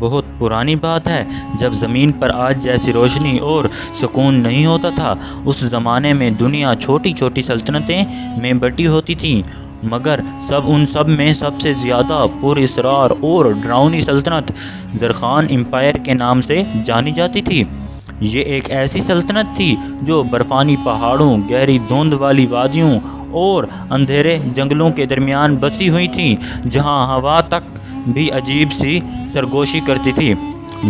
بہت پرانی بات ہے جب زمین پر آج جیسی روشنی اور سکون نہیں ہوتا تھا۔ اس زمانے میں دنیا چھوٹی چھوٹی سلطنتیں میں بٹی ہوتی تھی، مگر ان سب میں سب سے زیادہ پر اسرار اور ڈراؤنی سلطنت زرخان امپائر کے نام سے جانی جاتی تھی۔ یہ ایک ایسی سلطنت تھی جو برفانی پہاڑوں، گہری دھند والی وادیوں اور اندھیرے جنگلوں کے درمیان بسی ہوئی تھی، جہاں ہوا تک بھی عجیب سی سرگوشی کرتی تھی۔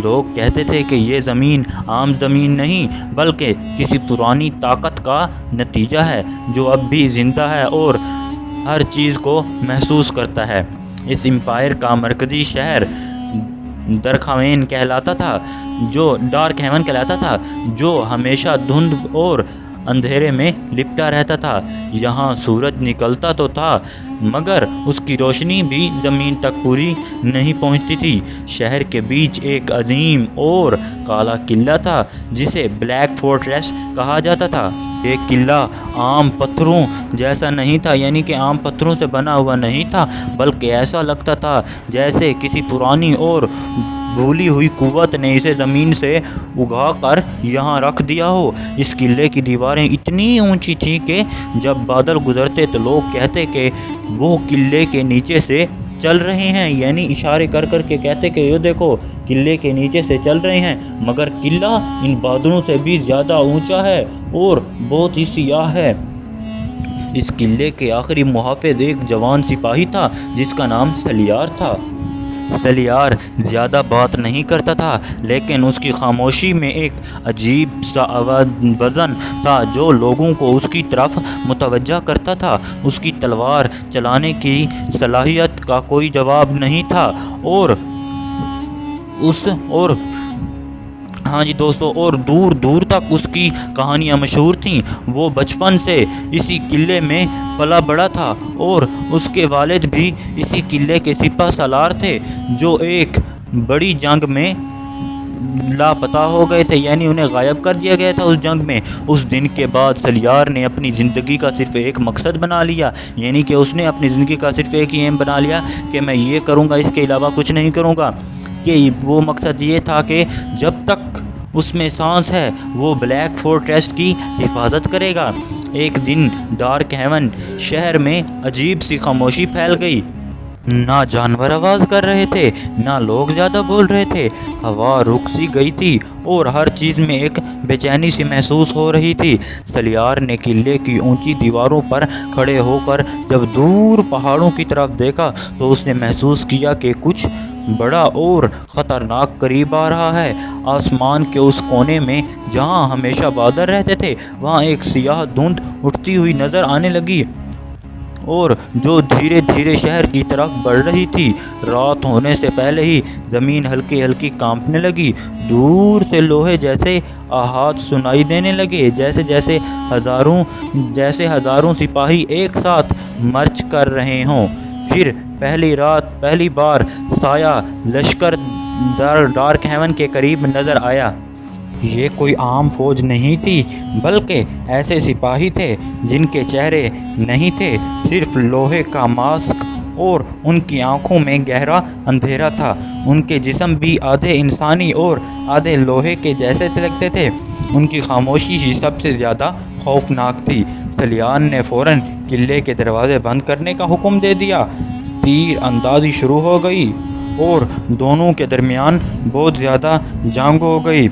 لوگ کہتے تھے کہ یہ زمین عام زمین نہیں بلکہ کسی پرانی طاقت کا نتیجہ ہے جو اب بھی زندہ ہے اور ہر چیز کو محسوس کرتا ہے۔ اس امپائر کا مرکزی شہر ڈارک ہیون کہلاتا تھا، جو ہمیشہ دھند اور اندھیرے میں لپٹا رہتا تھا۔ یہاں سورج نکلتا تو تھا مگر اس کی روشنی بھی زمین تک پوری نہیں پہنچتی تھی۔ شہر کے بیچ ایک عظیم اور کالا قلعہ تھا جسے بلیک فورٹریس کہا جاتا تھا۔ یہ قلعہ عام پتھروں جیسا نہیں تھا، یعنی کہ عام پتھروں سے بنا ہوا نہیں تھا، بلکہ ایسا لگتا تھا جیسے کسی پرانی اور بھولی ہوئی قوت نے اسے زمین سے اگا کر یہاں رکھ دیا ہو۔ اس قلعے کی دیواریں اتنی اونچی تھیں کہ جب بادل گزرتے تو لوگ کہتے کہ وہ قلعے کے نیچے سے چل رہے ہیں، یعنی اشارے کر کر کے کہتے کہ یہ دیکھو قلعے کے نیچے سے چل رہے ہیں، مگر قلعہ ان بادلوں سے بھی زیادہ اونچا ہے اور بہت ہی سیاہ ہے۔ اس قلعے کے آخری محافظ ایک جوان سپاہی تھا جس کا نام سلیار تھا۔ سلیار زیادہ بات نہیں کرتا تھا، لیکن اس کی خاموشی میں ایک عجیب سا وزن تھا جو لوگوں کو اس کی طرف متوجہ کرتا تھا۔ اس کی تلوار چلانے کی صلاحیت کا کوئی جواب نہیں تھا اور دور دور تک اس کی کہانیاں مشہور تھیں۔ وہ بچپن سے اسی قلعے میں پلا بڑھا تھا اور اس کے والد بھی اسی قلعے کے سپہ سالار تھے جو ایک بڑی جنگ میں لاپتہ ہو گئے تھے، یعنی انہیں غائب کر دیا گیا تھا اس جنگ میں۔ اس دن کے بعد سلیار نے اپنی زندگی کا صرف ایک مقصد بنا لیا، یعنی کہ اس نے اپنی زندگی کا صرف ایک ہی ایم بنا لیا کہ میں یہ کروں گا، اس کے علاوہ کچھ نہیں کروں گا۔ کہ وہ مقصد یہ تھا کہ جب تک اس میں سانس ہے وہ بلیک فورٹریس کی حفاظت کرے گا۔ ایک دن ڈارک ہیون شہر میں عجیب سی خاموشی پھیل گئی۔ نہ جانور آواز کر رہے تھے، نہ لوگ زیادہ بول رہے تھے۔ ہوا رک سی گئی تھی اور ہر چیز میں ایک بے چینی سی محسوس ہو رہی تھی۔ سلیار نے قلعے کی اونچی دیواروں پر کھڑے ہو کر جب دور پہاڑوں کی طرف دیکھا تو اس نے محسوس کیا کہ کچھ بڑا اور خطرناک قریب آ رہا ہے۔ آسمان کے اس کونے میں جہاں ہمیشہ بادل رہتے تھے وہاں ایک سیاہ دھند اٹھتی ہوئی نظر آنے لگی اور جو دھیرے دھیرے شہر کی طرف بڑھ رہی تھی۔ رات ہونے سے پہلے ہی زمین ہلکی ہلکی کانپنے لگی۔ دور سے لوہے جیسے آہات سنائی دینے لگے، جیسے ہزاروں سپاہی ایک ساتھ مرچ کر رہے ہوں۔ پھر پہلی بار سایہ لشکر ڈارک ہیون کے قریب نظر آیا۔ یہ کوئی عام فوج نہیں تھی بلکہ ایسے سپاہی تھے جن کے چہرے نہیں تھے، صرف لوہے کا ماسک، اور ان کی آنکھوں میں گہرا اندھیرا تھا۔ ان کے جسم بھی آدھے انسانی اور آدھے لوہے کے جیسے لگتے تھے۔ ان کی خاموشی ہی سب سے زیادہ خوفناک تھی۔ سلیار نے فوراً قلعے کے دروازے بند کرنے کا حکم دے دیا۔ تیر اندازی شروع ہو گئی اور دونوں کے درمیان بہت زیادہ جنگ ہو گئی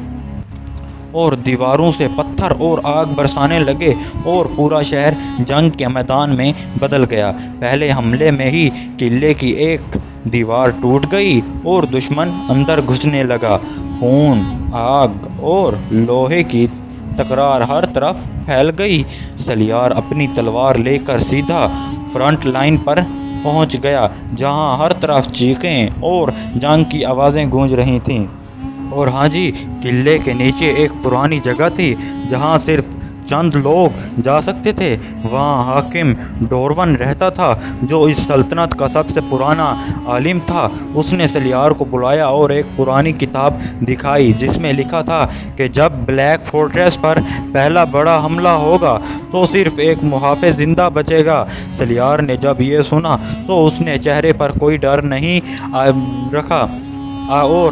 اور دیواروں سے پتھر اور آگ برسانے لگے اور پورا شہر جنگ کے میدان میں بدل گیا۔ پہلے حملے میں ہی قلعے کی ایک دیوار ٹوٹ گئی اور دشمن اندر گھسنے لگا۔ خون، آگ اور لوہے کی تکرار ہر طرف پھیل گئی۔ سلیار اپنی تلوار لے کر سیدھا فرنٹ لائن پر پہنچ گیا جہاں ہر طرف چیخیں اور جنگ کی آوازیں گونج رہی تھیں۔ اور ہاں جی، قلعے کے نیچے ایک پرانی جگہ تھی جہاں صرف چند لوگ جا سکتے تھے۔ وہاں حاکم ڈورون رہتا تھا جو اس سلطنت کا سب سے پرانا عالم تھا۔ اس نے سلیار کو بلایا اور ایک پرانی کتاب دکھائی جس میں لکھا تھا کہ جب بلیک فورٹریس پر پہلا بڑا حملہ ہوگا تو صرف ایک محافظ زندہ بچے گا۔ سلیار نے جب یہ سنا تو اس نے چہرے پر کوئی ڈر نہیں رکھا اور